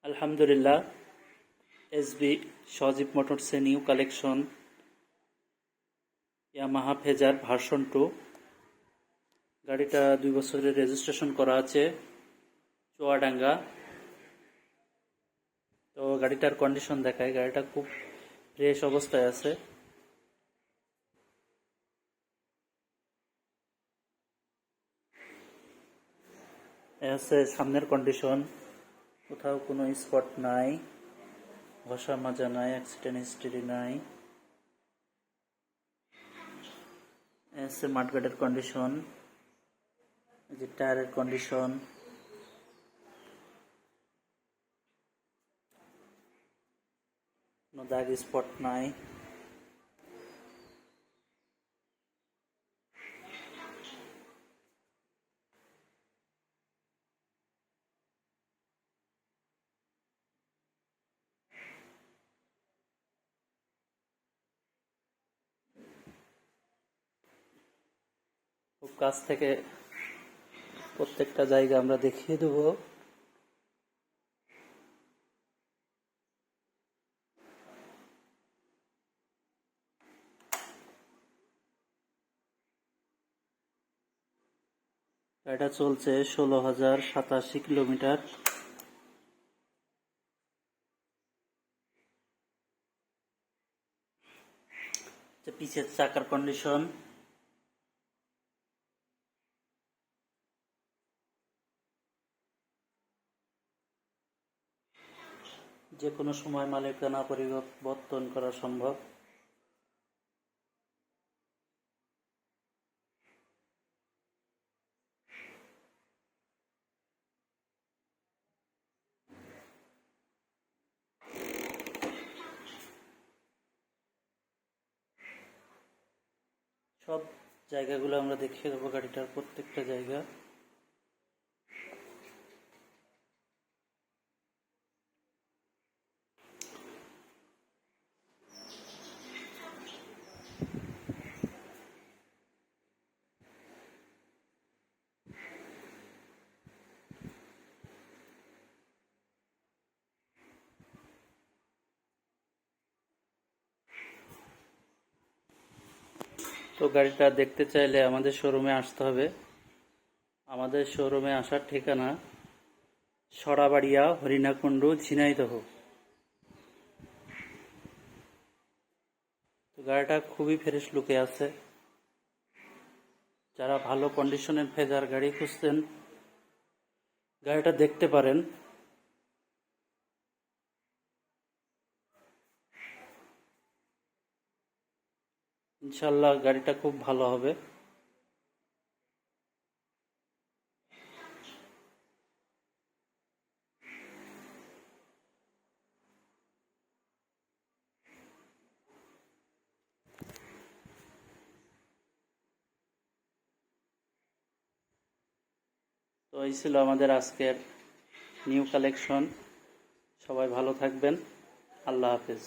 আলহামদুলিল্লাহ, এসবি সজীব মোটরসে new collection Yamaha Fazer version 2। গাড়িটা 2 বছরের রেজিস্ট্রেশন করা আছে চুয়াডাঙ্গা। তো গাড়িটার কন্ডিশন দেখায়, গাড়িটা খুব ফ্রেশ অবস্থায় আছে। আছে সামনের কন্ডিশন, কোথাও কোনো স্পট নাই, ঘষা মাজা নাই, অ্যাক্সিডেন্ট হিস্ট্রি নাই। আছে মাঠগার্ডের কন্ডিশন, এই যে টায়ারের কন্ডিশন, কোনো দাগ স্পট নাই। খুব কাছ থেকে প্রত্যেকটা জায়গা আমরা দেখিয়ে দেব। এটা চলছে 16,087 কিলোমিটার। পিছের চাকার কন্ডিশন, যে কোনো সময় মালিকানা পরিবর্তন করা সম্ভব। সব জায়গাগুলো আমরা দেখিয়ে দেবো, গাড়িটার প্রত্যেকটা জায়গা। তো গাড়িটা দেখতে চাইলে আমাদের শোরুমে আসতে হবে। আমাদের শোরুমে আসার ঠিকানা সরাবাড়িয়া, হরিণাকুণ্ডু, ঝিনাইদহ। তো গাড়িটা খুবই ফ্রেশ লুকে আছে। যারা ভালো কন্ডিশনের ফেজার গাড়ি খুঁজছেন, গাড়িটা দেখতে পারেন। ইনশাল্লাহ গাড়িটা খুব ভালো হবে। তো এই ছিল আমাদের আজকের নিউ কালেকশন। সবাই ভালো থাকবেন। আল্লাহ হাফেজ।